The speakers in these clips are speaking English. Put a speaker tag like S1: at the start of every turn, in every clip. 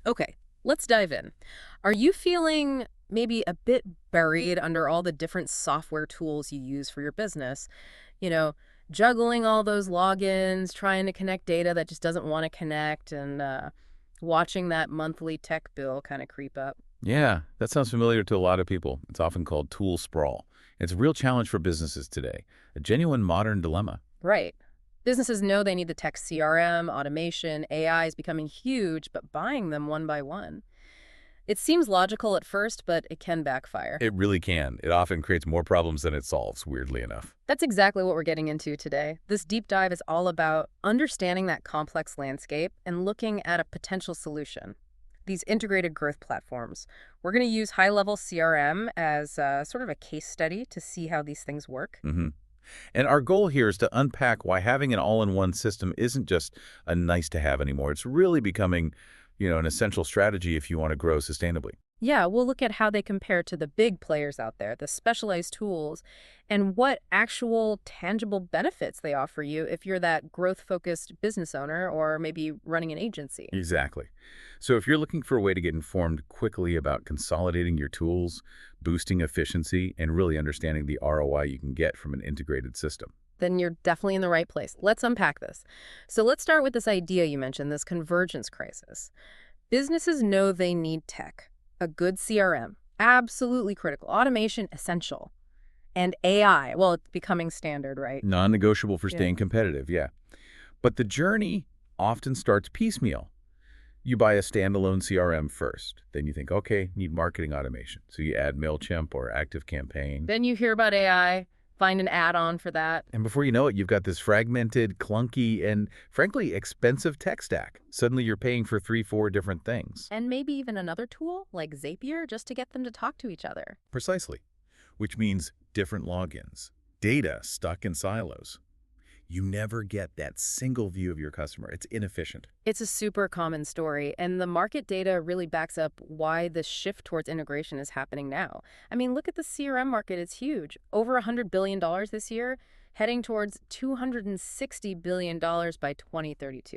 S1: Okay, let's dive in. Are you feeling maybe a bit buried under all the different software tools you use for your business? You know, juggling all those logins, trying to connect data that just doesn't want to connect, and watching that monthly tech bill kind of creep up?
S2: Yeah, that sounds familiar to a lot of people. It's often called tool sprawl. It's a real challenge for businesses today, a genuine modern dilemma.
S1: Right. Businesses know they need the tech CRM, automation, AI is becoming huge, but buying them one by one. It seems logical at first, but it can backfire.
S2: It really can. It often creates more problems than it solves, weirdly enough.
S1: That's exactly what we're getting into today. This deep dive is all about understanding that complex landscape and looking at a potential solution. These integrated growth platforms. We're going to use high-level CRM as sort of a case study to see how these things work.
S2: hmm And our goal here is to unpack why having an all-in-one system isn't just a nice to have anymore. It's really becoming, an essential strategy if you want to grow sustainably.
S1: Yeah, we'll look at how they compare to the big players out there, the specialized tools, and what actual tangible benefits they offer you if you're that growth-focused business owner or maybe running an agency.
S2: Exactly. So if you're looking for a way to get informed quickly about consolidating your tools, boosting efficiency, and really understanding the ROI you can get from an integrated system.
S1: Then you're definitely in the right place. Let's unpack this. So let's start with this idea you mentioned, this convergence crisis. Businesses know they need tech, a good CRM, absolutely critical, automation essential, and AI, well, it's becoming standard, right?
S2: Non-negotiable for
S1: Yeah.
S2: staying competitive, yeah. But the journey often starts piecemeal. You buy a standalone CRM first. Then you think, okay, need marketing automation. So you add MailChimp or ActiveCampaign.
S1: Then you hear about AI, find an add-on for that.
S2: And before you know it, you've got this fragmented, clunky, and frankly, expensive tech stack. Suddenly you're paying for 3, 4 different things.
S1: And maybe even another tool like Zapier just to get them to talk to each other.
S2: Precisely. Which means different logins, data stuck in silos. You never get that single view of your customer. It's inefficient.
S1: It's a super common story, and the market data really backs up why the shift towards integration is happening now. I mean, look at the CRM market. It's huge. Over $100 billion this year, heading towards $260 billion by 2032.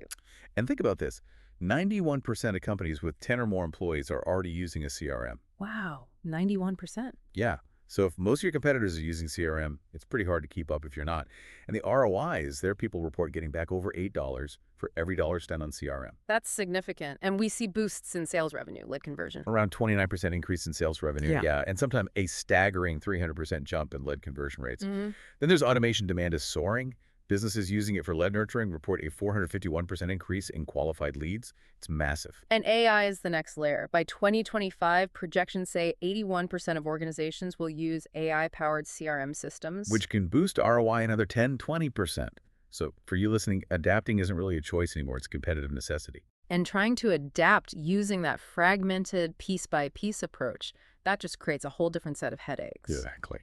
S2: And think about this. 91% of companies with 10 or more employees are already using a CRM.
S1: Wow, 91%.
S2: Yeah. So if most of your competitors are using CRM, it's pretty hard to keep up if you're not. And the ROI is there people report getting back over $8 for every dollar spent on CRM.
S1: That's significant. And we see boosts in sales revenue, lead conversion.
S2: Around 29% increase in sales revenue,
S1: Yeah.
S2: yeah, and sometimes a staggering 300% jump in lead conversion rates.
S1: Mhm.
S2: Then there's automation demand is soaring. Businesses using it for lead nurturing report a 451% increase in qualified leads. It's massive.
S1: And AI is the next layer. By 2025, projections say 81% of organizations will use AI-powered CRM systems.
S2: Which can boost ROI another 10, 20%. So for you listening, adapting isn't really a choice anymore. It's a competitive necessity.
S1: And trying to adapt using that fragmented piece-by-piece approach, that just creates a whole different set of headaches.
S2: Exactly.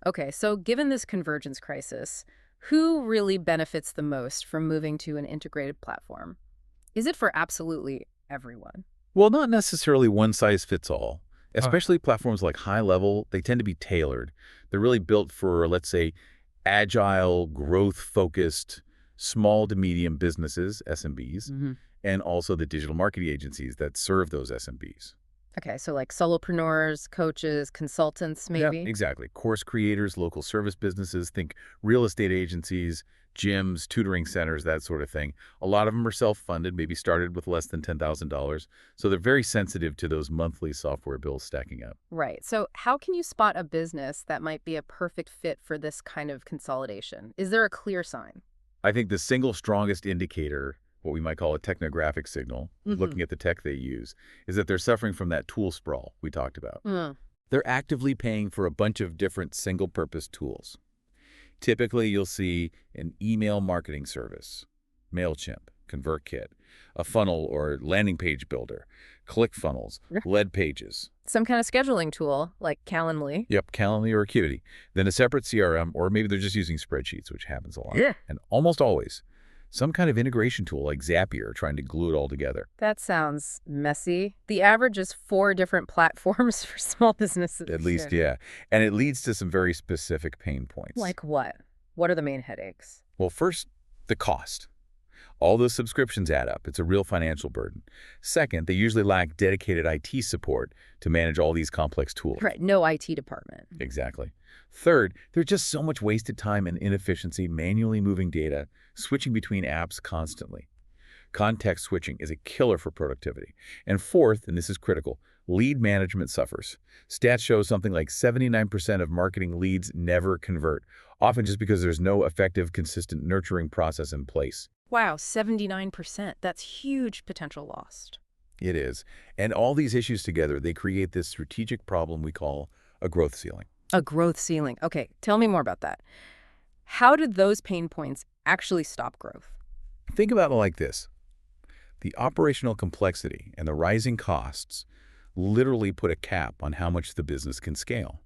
S1: Okay, so given this convergence crisis, who really benefits the most from moving to an integrated platform? Is it for absolutely everyone?
S2: Well, not necessarily one size fits all. Especially platforms like high level, they tend to be tailored. They're really built for, let's say, agile, growth-focused, small to medium businesses, SMBs, and also the digital marketing agencies that serve those SMBs.
S1: Okay, so like solopreneurs, coaches, consultants, maybe?
S2: Yeah, exactly. Course creators, local service businesses, think real estate agencies, gyms, tutoring centers, that sort of thing. A lot of them are self-funded, maybe started with less than $10,000. So they're very sensitive to those monthly software bills stacking up.
S1: Right. So how can you spot a business that might be a perfect fit for this kind of consolidation? Is there a clear sign?
S2: I think the single strongest indicator, what we might call a technographic signal, looking at the tech they use, is that they're suffering from that tool sprawl we talked about.
S1: Mm.
S2: They're actively paying for a bunch of different single-purpose tools. Typically, you'll see an email marketing service, MailChimp, ConvertKit, a funnel or landing page builder, ClickFunnels,
S1: Yeah.
S2: lead pages.
S1: Some kind of scheduling tool like Calendly.
S2: Yep, Calendly or Acuity. Then a separate CRM, or maybe they're just using spreadsheets, which happens a lot.
S1: Yeah.
S2: And almost always, some kind of integration tool like Zapier trying to glue it all together.
S1: That sounds messy. The average is 4 different platforms for small businesses.
S2: At least, yeah. And it leads to some very specific pain points.
S1: Like what? What are the main headaches?
S2: Well, first, the cost. All those subscriptions add up. It's a real financial burden. Second, they usually lack dedicated IT support to manage all these complex tools.
S1: Right, no IT department.
S2: Exactly. Third, there's just so much wasted time and inefficiency manually moving data, switching between apps constantly. Context switching is a killer for productivity. And fourth, and this is critical, lead management suffers. Stats show something like 79% of marketing leads never convert, often just because there's no effective, consistent nurturing process in place.
S1: Wow, 79%. That's huge potential lost.
S2: It is. And all these issues together, they create this strategic problem we call a growth ceiling.
S1: A growth ceiling. Okay, tell me more about that. How did those pain points actually stop growth?
S2: Think about it like this. The operational complexity and the rising costs literally put a cap on how much the business can scale.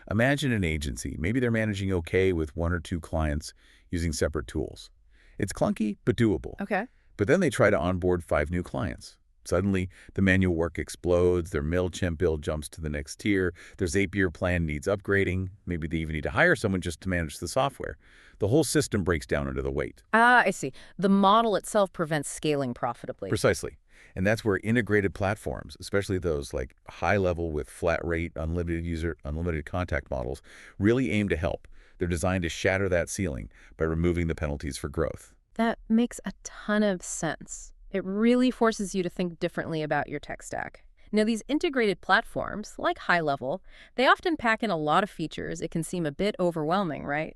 S2: Imagine an agency. Maybe they're managing okay with 1 or 2 clients using separate tools. It's clunky, but doable.
S1: Okay.
S2: But then they try to onboard 5 new clients. Suddenly, the manual work explodes, their MailChimp bill jumps to the next tier, their Zapier plan needs upgrading, maybe they even need to hire someone just to manage the software. The whole system breaks down under the weight.
S1: Ah, I see. The model itself prevents scaling profitably.
S2: Precisely. And that's where integrated platforms, especially those like high-level with flat rate, unlimited user, unlimited contact models, really aim to help. They're designed to shatter that ceiling by removing the penalties for growth.
S1: That makes a ton of sense. It really forces you to think differently about your tech stack. Now, these integrated platforms, like High Level, they often pack in a lot of features. It can seem a bit overwhelming, right?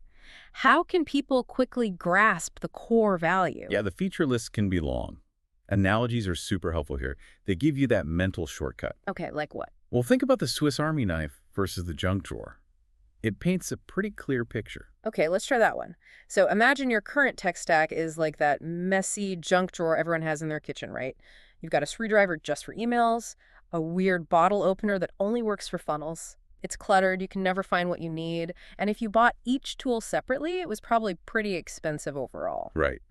S1: How can people quickly grasp the core value?
S2: Yeah, the feature list can be long. Analogies are super helpful here. They give you that mental shortcut.
S1: Okay, like what?
S2: Well, think about the Swiss Army knife versus the junk drawer. It paints a pretty clear picture.
S1: Okay, let's try that one. So imagine your current tech stack is like that messy junk drawer everyone has in their kitchen, right? You've got a screwdriver just for emails, a weird bottle opener that only works for funnels. It's cluttered, you can never find what you need, and if you bought each tool separately, it was probably pretty expensive overall.
S2: Right.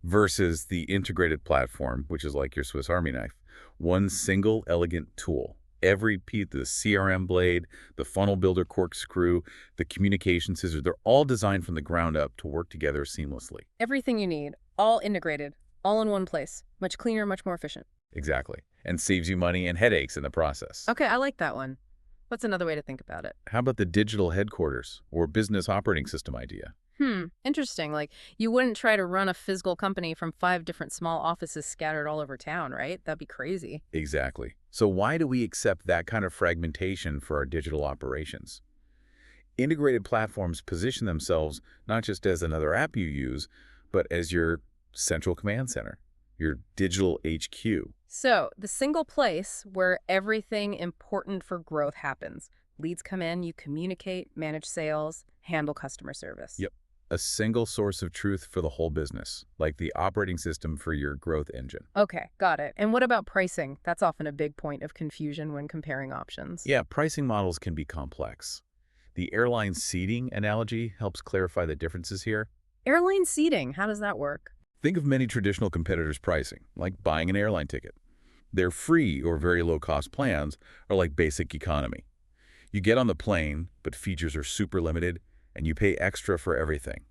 S2: Versus the integrated platform, which is like your Swiss Army knife. One single elegant tool. Every piece, the CRM blade, the funnel builder corkscrew, the communication scissors, they're all designed from the ground up to work together seamlessly.
S1: Everything you need, all integrated, all in one place. Much cleaner, much more efficient.
S2: Exactly. And saves you money and headaches in the process.
S1: Okay, I like that one. What's another way to think about it?
S2: How about the digital headquarters or business operating system idea?
S1: Interesting. Like, you wouldn't try to run a physical company from 5 different small offices scattered all over town, right? That'd be crazy.
S2: Exactly. So why do we accept that kind of fragmentation for our digital operations? Integrated platforms position themselves not just as another app you use, but as your central command center, your digital HQ.
S1: So, the single place where everything important for growth happens. Leads come in, you communicate, manage sales, handle customer service.
S2: Yep. A single source of truth for the whole business, like the operating system for your growth engine.
S1: Okay, got it. And what about pricing? That's often a big point of confusion when comparing options.
S2: Yeah, pricing models can be complex. The airline seating analogy helps clarify the differences here.
S1: Airline seating, how does that work?
S2: Think of many traditional competitors' pricing, like buying an airline ticket. Their free or very low-cost plans are like basic economy. You get on the plane, but features are super limited, and you pay extra for everything.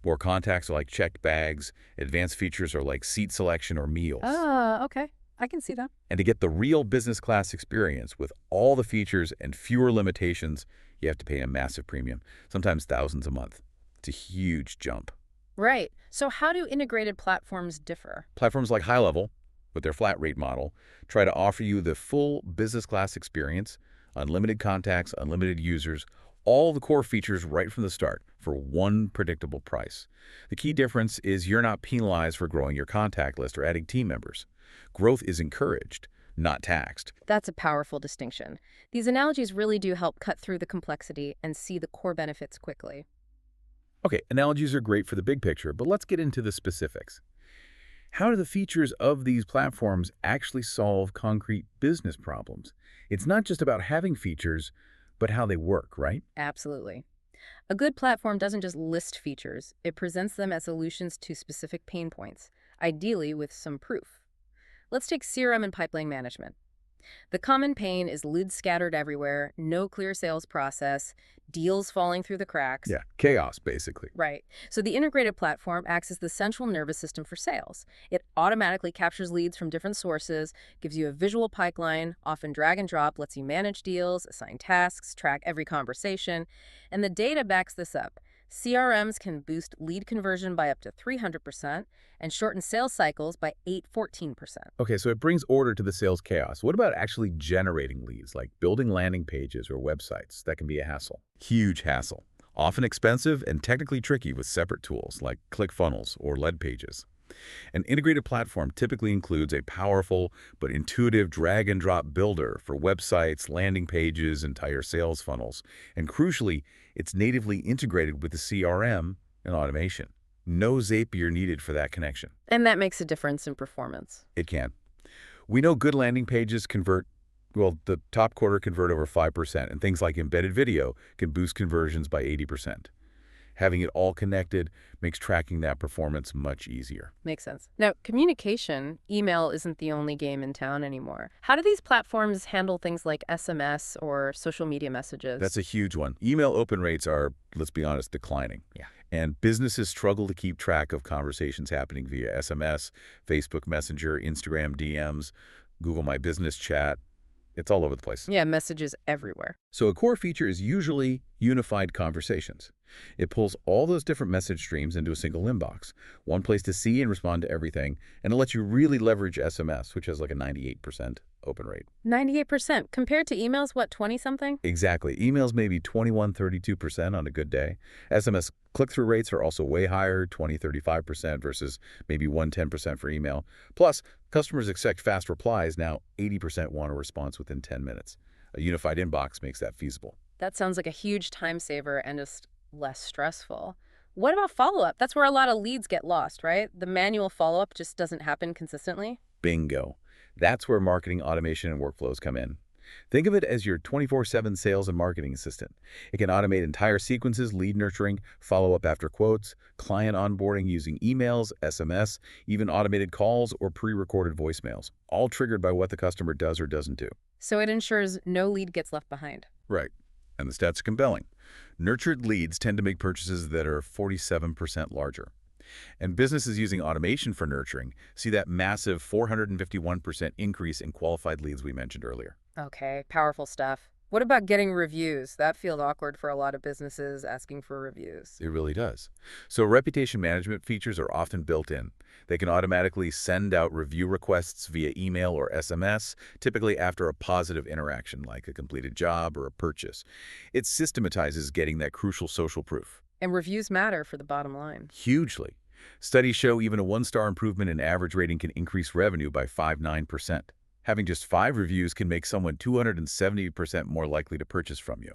S2: More contacts are like checked bags, advanced features are like seat selection or meals.
S1: Okay. I can see that.
S2: And to get the real business class experience with all the features and fewer limitations, you have to pay a massive premium, sometimes thousands a month. It's a huge jump.
S1: Right. So how do integrated platforms differ?
S2: Platforms like High Level, with their flat rate model, try to offer you the full business class experience, unlimited contacts, unlimited users, all the core features right from the start for one predictable price. The key difference is you're not penalized for growing your contact list or adding team members. Growth is encouraged, not taxed.
S1: That's a powerful distinction. These analogies really do help cut through the complexity and see the core benefits quickly.
S2: Okay, analogies are great for the big picture, but let's get into the specifics. How do the features of these platforms actually solve concrete business problems? It's not just about having features, but how they work, right?
S1: Absolutely. A good platform doesn't just list features, it presents them as solutions to specific pain points, ideally with some proof. Let's take CRM and pipeline management. The common pain is leads scattered everywhere, no clear sales process, deals falling through the cracks.
S2: Yeah, chaos, basically.
S1: Right. So the integrated platform acts as the central nervous system for sales. It automatically captures leads from different sources, gives you a visual pipeline, often drag and drop, lets you manage deals, assign tasks, track every conversation, and the data backs this up. CRMs can boost lead conversion by up to 300% and shorten sales cycles by 14%.
S2: Okay, so it brings order to the sales chaos. What about actually generating leads, like building landing pages or websites? That can be a hassle. Huge hassle. Often expensive and technically tricky with separate tools like ClickFunnels or lead pages. An integrated platform typically includes a powerful but intuitive drag-and-drop builder for websites, landing pages, entire sales funnels. And crucially, it's natively integrated with the CRM and automation. No Zapier needed for that connection.
S1: And that makes a difference in performance.
S2: It can. We know good landing pages convert, well, the top quarter convert over 5%, and things like embedded video can boost conversions by 80%. Having it all connected makes tracking that performance much easier.
S1: Makes sense. Now, communication, email isn't the only game in town anymore. How do these platforms handle things like SMS or social media messages?
S2: That's a huge one. Email open rates are, let's be honest, declining.
S1: Yeah.
S2: And businesses struggle to keep track of conversations happening via SMS, Facebook Messenger, Instagram DMs, Google My Business chat. It's all over the place.
S1: Yeah, messages everywhere.
S2: So a core feature is usually unified conversations. It pulls all those different message streams into a single inbox, one place to see and respond to everything, and it lets you really leverage SMS, which has like a 98% open rate.
S1: 98% compared to emails, what, 20-something?
S2: Exactly. Emails may be 21, 32% on a good day. SMS click-through rates are also way higher, 20, 35% versus maybe 10% for email. Plus, customers expect fast replies. Now, 80% want a response within 10 minutes. A unified inbox makes that feasible.
S1: That sounds like a huge time saver and just less stressful. What about follow-up? That's where a lot of leads get lost, right? The manual follow-up just doesn't happen consistently.
S2: Bingo. That's where marketing automation and workflows come in. Think of it as your 24/7 sales and marketing assistant. It can automate entire sequences, lead nurturing, follow-up after quotes, client onboarding using emails, SMS, even automated calls or pre-recorded voicemails, all triggered by what the customer does or doesn't do.
S1: So it ensures no lead gets left behind.
S2: Right. And the stats are compelling. Nurtured leads tend to make purchases that are 47% larger. And businesses using automation for nurturing see that massive 451% increase in qualified leads we mentioned earlier.
S1: Okay, powerful stuff. What about getting reviews? That feels awkward for a lot of businesses asking for reviews.
S2: It really does. So reputation management features are often built in. They can automatically send out review requests via email or SMS, typically after a positive interaction like a completed job or a purchase. It systematizes getting that crucial social proof.
S1: And reviews matter for the bottom line.
S2: Hugely. Studies show even a one-star improvement in average rating can increase revenue by 59%. Having just 5 reviews can make someone 270% more likely to purchase from you.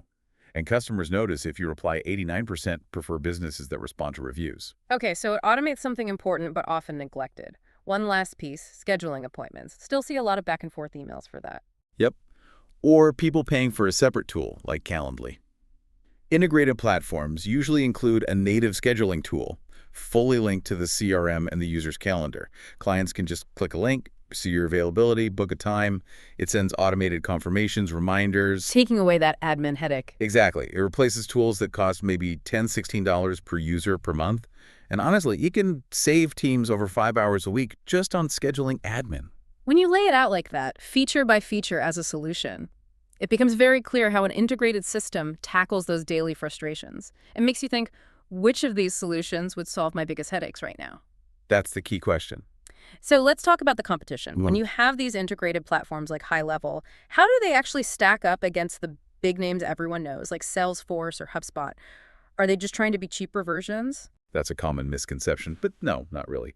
S2: And customers notice if you reply 89% prefer businesses that respond to reviews.
S1: Okay, so it automates something important but often neglected. One last piece, scheduling appointments. Still see a lot of back and forth emails for that.
S2: Yep. Or people paying for a separate tool like Calendly. Integrated platforms usually include a native scheduling tool, fully linked to the CRM and the user's calendar. Clients can just click a link, see your availability, book a time. It sends automated confirmations, reminders.
S1: Taking away that admin headache.
S2: Exactly. It replaces tools that cost maybe $10, $16 per user per month. And honestly, you can save teams over 5 hours a week just on scheduling admin.
S1: When you lay it out like that, feature by feature as a solution, it becomes very clear how an integrated system tackles those daily frustrations. It makes you think, which of these solutions would solve my biggest headaches right now?
S2: That's the key question.
S1: So let's talk about the competition. When you have these integrated platforms like High Level, how do they actually stack up against the big names everyone knows, like Salesforce or HubSpot? Are they just trying to be cheaper versions?
S2: That's a common misconception, but no, not really.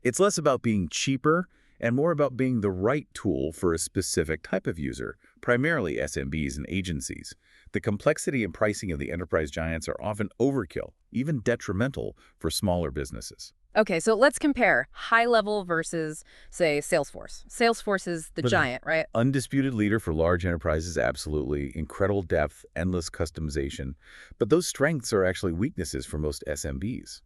S2: It's less about being cheaper and more about being the right tool for a specific type of user, primarily SMBs and agencies. The complexity and pricing of the enterprise giants are often overkill, even detrimental for smaller businesses.
S1: Okay, so let's compare High Level versus, say, Salesforce. Salesforce is the giant, right?
S2: Undisputed leader for large enterprises, absolutely. Incredible depth, endless customization. But those strengths are actually weaknesses for most SMBs.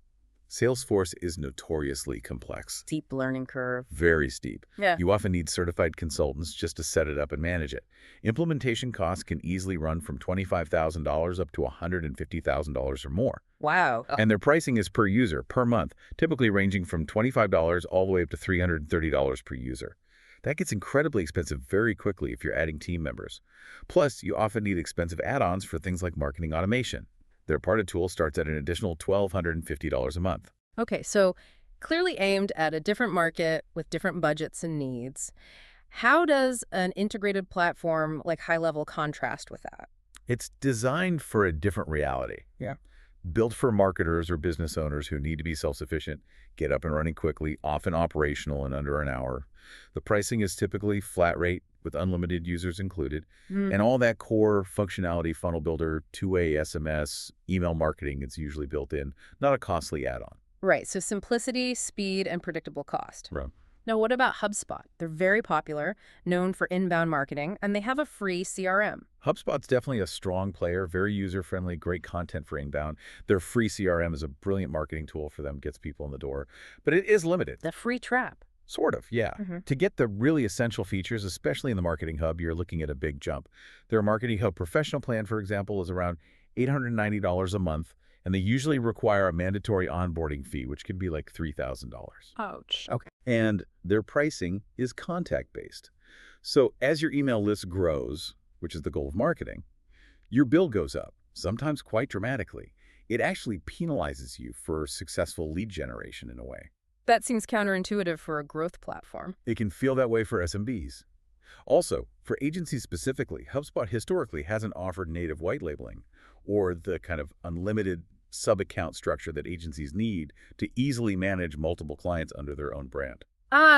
S2: Salesforce is notoriously complex.
S1: Steep learning curve.
S2: Very steep.
S1: Yeah.
S2: You often need certified consultants just to set it up and manage it. Implementation costs can easily run from $25,000 up to $150,000 or more.
S1: Wow.
S2: And their pricing is per user, per month, typically ranging from $25 all the way up to $330 per user. That gets incredibly expensive very quickly if you're adding team members. Plus, you often need expensive add-ons for things like marketing automation. Their Parted tool starts at an additional $1,250 a month.
S1: Okay, so clearly aimed at a different market with different budgets and needs. How does an integrated platform like High Level contrast with that?
S2: It's designed for a different reality.
S1: Yeah.
S2: Built for marketers or business owners who need to be self-sufficient, get up and running quickly, often operational in under an hour. The pricing is typically flat rate with unlimited users included, and all that core functionality, funnel builder, two-way SMS, email marketing is usually built in, not a costly add-on.
S1: Right, so simplicity, speed, and predictable cost.
S2: Right.
S1: Now, what about HubSpot? They're very popular, known for inbound marketing, and they have a free CRM.
S2: HubSpot's definitely a strong player, very user-friendly, great content for inbound. Their free CRM is a brilliant marketing tool for them, gets people in the door. But it is limited.
S1: The free trap.
S2: Sort of, yeah. To get the really essential features, especially in the Marketing Hub, you're looking at a big jump. Their Marketing Hub Professional plan, for example, is around $890 a month, and they usually require a mandatory onboarding fee, which can be like $3,000.
S1: Ouch.
S2: Okay. And their pricing is contact-based. So as your email list grows, which is the goal of marketing, your bill goes up, sometimes quite dramatically. It actually penalizes you for successful lead generation in a way.
S1: That seems counterintuitive for a growth platform.
S2: It can feel that way for SMBs. Also, for agencies specifically, HubSpot historically hasn't offered native white labeling or the kind of unlimited sub-account structure that agencies need to easily manage multiple clients under their own brand.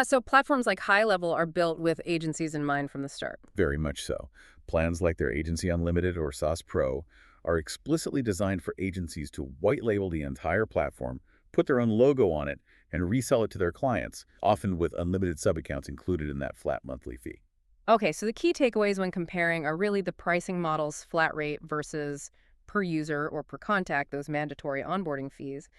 S1: So platforms like High Level are built with agencies in mind from the start.
S2: Very much so. Plans like their Agency Unlimited or SaaS Pro are explicitly designed for agencies to white label the entire platform, put their own logo on it, and resell it to their clients, often with unlimited sub-accounts included in that flat monthly fee.
S1: Okay, so the key takeaways when comparing are really the pricing model's flat rate versus per user or per contact, those mandatory onboarding fees,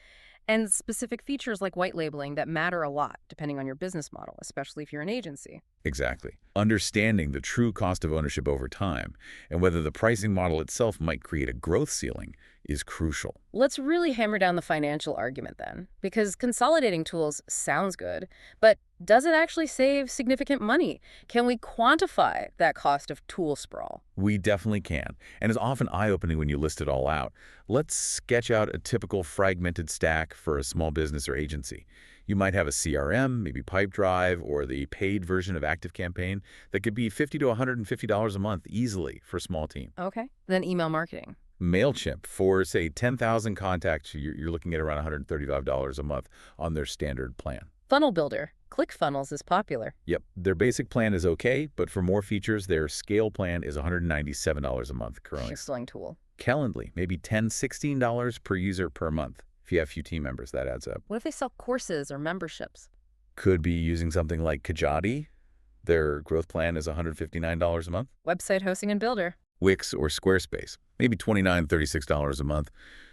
S1: and specific features like white labeling that matter a lot depending on your business model, especially if you're an agency.
S2: Exactly. Understanding the true cost of ownership over time and whether the pricing model itself might create a growth ceiling is crucial.
S1: Let's really hammer down the financial argument then, because consolidating tools sounds good, but does it actually save significant money? Can we quantify that cost of tool sprawl?
S2: We definitely can, and it's often eye-opening when you list it all out. Let's sketch out a typical fragmented stack for a small business or agency. You might have a CRM, maybe Pipedrive, or the paid version of ActiveCampaign that could be $50 to $150 a month easily for a small team.
S1: Okay. Then email marketing.
S2: MailChimp, for, say, 10,000 contacts, you're looking at around $135 a month on their standard plan.
S1: Funnel Builder. ClickFunnels is popular.
S2: Yep, their basic plan is okay, but for more features, their scale plan is $197 a month currently.
S1: Excellent tool.
S2: Calendly, maybe $10, $16 per user per month. If you have a few team members, that adds up.
S1: What if they sell courses or memberships?
S2: Could be using something like Kajabi. Their growth plan is $159 a month.
S1: Website hosting and builder.
S2: Wix or Squarespace, maybe $29, $36 a month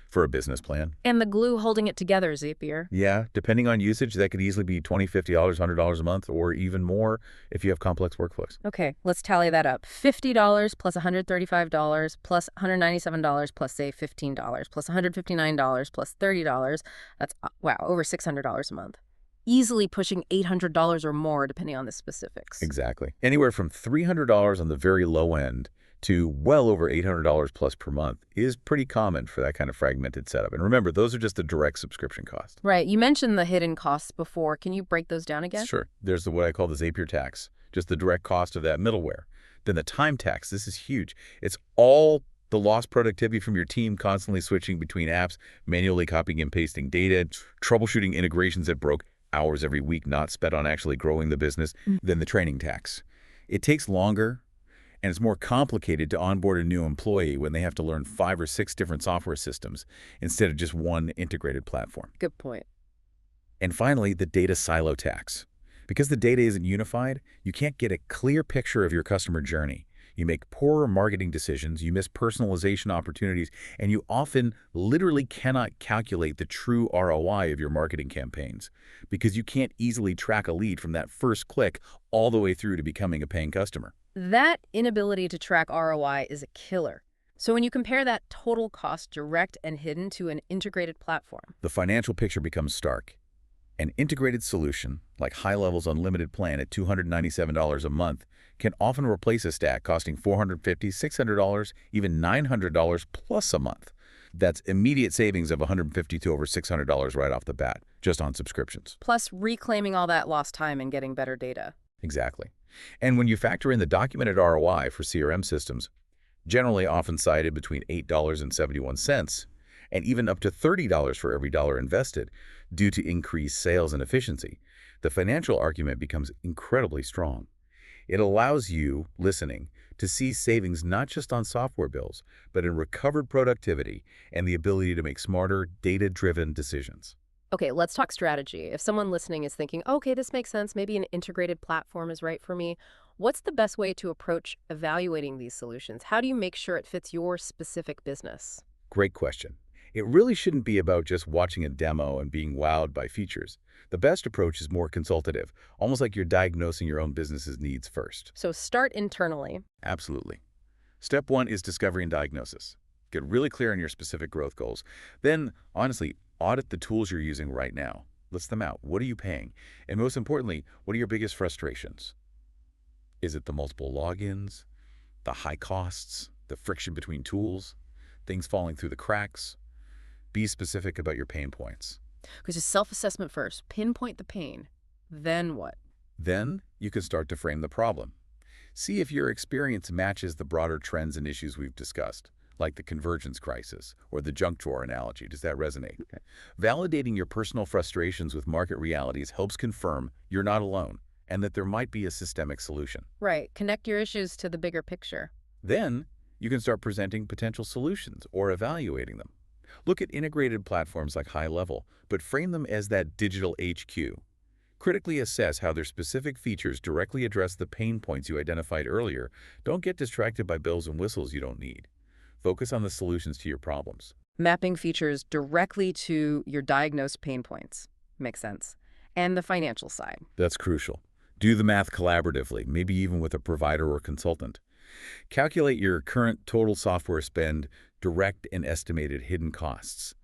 S2: for a business plan.
S1: And the glue holding it together, Zapier.
S2: Yeah, depending on usage, that could easily be $20, $50, $100 a month, or even more if you have complex workflows.
S1: Okay, let's tally that up. $50 plus $135 plus $197 plus, say, $15 plus $159 plus $30. That's, wow, over $600 a month. Easily pushing $800 or more, depending on the specifics.
S2: Exactly. Anywhere from $300 on the very low end to well over $800 plus per month is pretty common for that kind of fragmented setup. And remember, those are just the direct subscription costs.
S1: Right. You mentioned the hidden costs before. Can you break those down again?
S2: Sure. There's what I call the Zapier tax, just the direct cost of that middleware. Then the time tax. This is huge. It's all the lost productivity from your team constantly switching between apps, manually copying and pasting data, troubleshooting integrations that broke, hours every week not spent on actually growing the business. Then the training tax. It takes longer, and it's more complicated to onboard a new employee when they have to learn 5 or 6 different software systems instead of just one integrated platform.
S1: Good point.
S2: And finally, the data silo tax. Because the data isn't unified, you can't get a clear picture of your customer journey. You make poorer marketing decisions, you miss personalization opportunities, and you often literally cannot calculate the true ROI of your marketing campaigns because you can't easily track a lead from that first click all the way through to becoming a paying customer.
S1: That inability to track ROI is a killer. So when you compare that total cost direct and hidden to an integrated platform,
S2: The financial picture becomes stark. An integrated solution, like High Level's unlimited plan at $297 a month, can often replace a stack costing $450, $600, even $900 plus a month. That's immediate savings of $150 to over $600 right off the bat, just on subscriptions.
S1: plus reclaiming all that lost time and getting better data.
S2: Exactly. And when you factor in the documented ROI for CRM systems, generally often cited between $8.71 and even up to $30 for every dollar invested due to increased sales and efficiency, the financial argument becomes incredibly strong. It allows you, listening, to see savings not just on software bills, but in recovered productivity and the ability to make smarter, data-driven decisions.
S1: Okay, let's talk strategy. If someone listening is thinking, okay, this makes sense, maybe an integrated platform is right for me, what's the best way to approach evaluating these solutions? How do you make sure it fits your specific business?
S2: Great question. It really shouldn't be about just watching a demo and being wowed by features. The best approach is more consultative, almost like you're diagnosing your own business's needs first.
S1: So start internally.
S2: Absolutely. Step one is discovery and diagnosis. Get really clear on your specific growth goals. Then, honestly, audit the tools you're using right now. List them out. What are you paying? And most importantly, what are your biggest frustrations? Is it the multiple logins, the high costs, the friction between tools, things falling through the cracks? Be specific about your pain points.
S1: Because it's self-assessment first. Pinpoint the pain. Then what?
S2: Then you can start to frame the problem. See if your experience matches the broader trends and issues we've discussed, like the convergence crisis or the junk drawer analogy. Does that resonate? Okay. Validating your personal frustrations with market realities helps confirm you're not alone and that there might be a systemic solution.
S1: Right. Connect your issues to the bigger picture.
S2: Then you can start presenting potential solutions or evaluating them. Look at integrated platforms like High Level, but frame them as that digital HQ. Critically assess how their specific features directly address the pain points you identified earlier. Don't get distracted by bells and whistles you don't need. Focus on the solutions to your problems.
S1: Mapping features directly to your diagnosed pain points. Makes sense. And the financial side.
S2: That's crucial. Do the math collaboratively, maybe even with a provider or consultant. Calculate your current total software spend, direct and estimated hidden costs.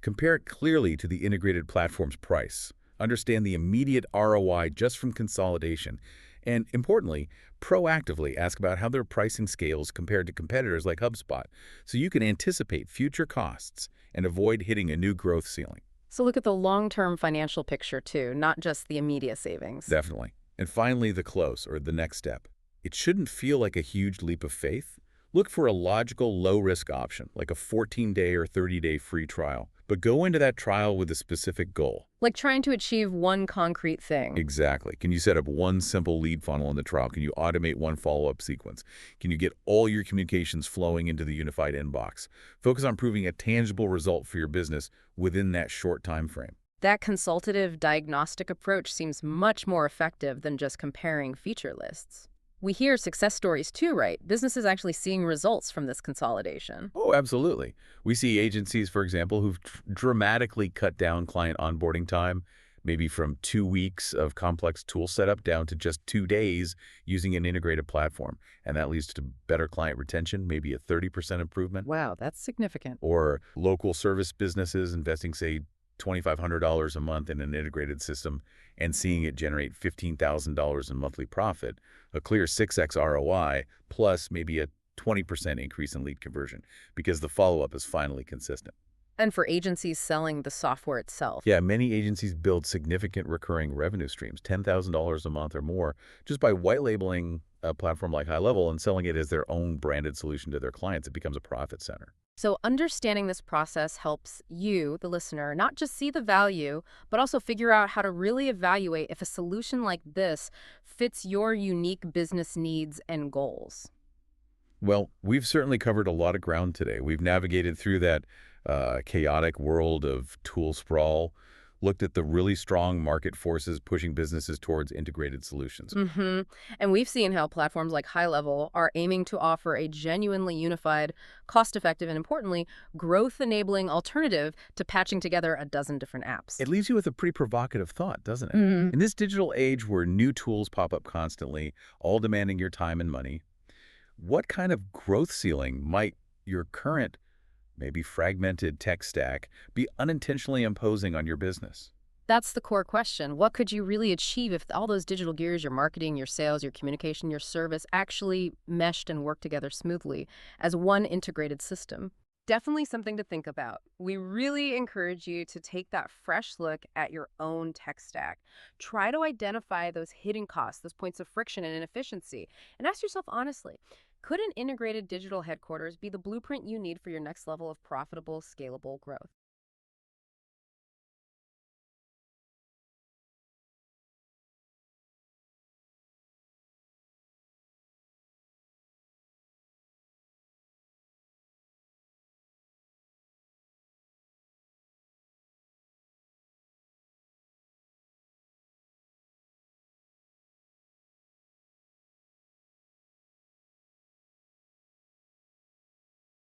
S2: Compare it clearly to the integrated platform's price. Understand the immediate ROI just from consolidation. And importantly, proactively ask about how their pricing scales compared to competitors like HubSpot so you can anticipate future costs and avoid hitting a new growth ceiling.
S1: So look at the long-term financial picture too, not just the immediate savings.
S2: Definitely. And finally, the close, or the next step. It shouldn't feel like a huge leap of faith. Look for a logical, low-risk option, like a 14-day or 30-day free trial. But go into that trial with a specific goal.
S1: Like trying to achieve one concrete thing.
S2: Exactly. Can you set up one simple lead funnel in the trial? Can you automate one follow-up sequence? Can you get all your communications flowing into the unified inbox? Focus on proving a tangible result for your business within that short time frame.
S1: That consultative diagnostic approach seems much more effective than just comparing feature lists. We hear success stories too, right? Businesses actually seeing results from this consolidation.
S2: Oh, absolutely. We see agencies, for example, who've dramatically cut down client onboarding time, maybe from 2 weeks of complex tool setup down to just 2 days using an integrated platform. And that leads to better client retention, maybe a 30% improvement.
S1: Wow, that's significant.
S2: Or local service businesses investing, say, $2,500 a month in an integrated system and seeing it generate $15,000 in monthly profit, a clear 6x ROI, plus maybe a 20% increase in lead conversion because the follow-up is finally consistent.
S1: And for agencies selling the software itself.
S2: Yeah, many agencies build significant recurring revenue streams, $10,000 a month or more, just by white labeling a platform like High Level and selling it as their own branded solution to their clients. It becomes a profit center.
S1: So understanding this process helps you, the listener, not just see the value, but also figure out how to really evaluate if a solution like this fits your unique business needs and goals.
S2: Well, we've certainly covered a lot of ground today. We've navigated through that chaotic world of tool sprawl, looked at the really strong market forces pushing businesses towards integrated solutions.
S1: Mm-hmm. And we've seen how platforms like High Level are aiming to offer a genuinely unified, cost-effective, and importantly, growth-enabling alternative to patching together a dozen different apps.
S2: It leaves you with a pretty provocative thought, doesn't it?
S1: Mm.
S2: In this digital age where new tools pop up constantly, all demanding your time and money, what kind of growth ceiling might your current, maybe fragmented tech stack be unintentionally imposing on your business?
S1: That's the core question. What could you really achieve if all those digital gears, your marketing, your sales, your communication, your service, actually meshed and worked together smoothly as one integrated system? Definitely something to think about. We really encourage you to take that fresh look at your own tech stack. Try to identify those hidden costs, those points of friction and inefficiency, and ask yourself honestly, could an integrated digital headquarters be the blueprint you need for your next level of profitable, scalable growth?